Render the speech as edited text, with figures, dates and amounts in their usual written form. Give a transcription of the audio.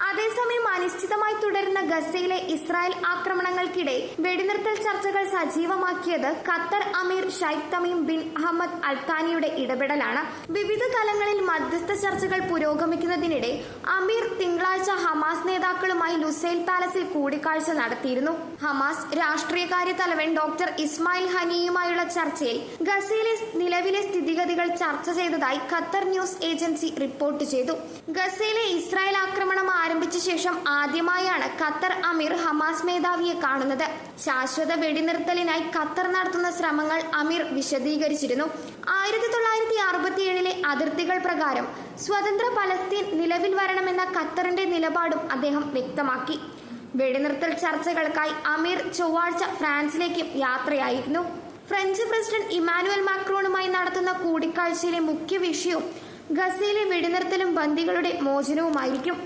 അതേസമയം അനിശ്ചിതമായി തുടരുന്ന ഗസയിലെ ഇസ്രായേൽ ആക്രമണങ്ങൾക്കിടെ വെടിനിർത്തൽ ചർച്ചകൾ സജീവമാക്കിയത് ഖത്തർ അമീർ ഷൈഖ് തമീം ബിൻ അഹമ്മദ് അൽത്താനിയുടെ ഇടപെടലാണ്. വിവിധ തലങ്ങളിൽ മധ്യസ്ഥ ചർച്ചകൾ പുരോഗമിക്കുന്നതിനിടെ അമീർ തിങ്കളാഴ്ച ഹമാസ് നേതാക്കളുമായി ലുസൈൽ പാലസിൽ കൂടിക്കാഴ്ച നടത്തിയിരുന്നു. ഹമാസ് രാഷ്ട്രീയകാര്യ തലവൻ ഡോക്ടർ ഇസ്മായിൽ ഹനിയുമായുള്ള ചർച്ചയിൽ ഗസയിലെ നിലവിലെ സ്ഥിതിഗതികൾ ചർച്ച ചെയ്തതായി ഖത്തർ ന്യൂസ് ഏജൻസി റിപ്പോർട്ട് ചെയ്തു. ഗസയിലെ ഇസ്രായേൽ ആക്രമണം ആരംഭിച്ച ശേഷം ആദ്യമായാണ് ഖത്തർ അമീർ ഹമാസ് മേധാവിയെ കാണുന്നത്. ശാശ്വത വെടിനിർത്തലിനായി ഖത്തർ നടത്തുന്ന ശ്രമങ്ങൾ അമീർ വിശദീകരിച്ചിരുന്നു. 1967 അതിർത്തികൾ പ്രകാരം സ്വതന്ത്ര പലസ്തീൻ നിലവിൽ വരണമെന്ന ഖത്തറിന്റെ നിലപാടും അദ്ദേഹം വ്യക്തമാക്കി. വെടിനിർത്തൽ ചർച്ചകൾക്കായി അമീർ ചൊവ്വാഴ്ച ഫ്രാൻസിലേക്കും യാത്രയായിരുന്നു. ഫ്രഞ്ച് പ്രസിഡന്റ് ഇമ്മാനുവൽ മാക്രോണുമായി നടത്തുന്ന കൂടിക്കാഴ്ചയിലെ മുഖ്യ വിഷയവും ഗസയിലെ വെടിനിർത്തലും ബന്ദികളുടെ മോചനവുമായിരിക്കും.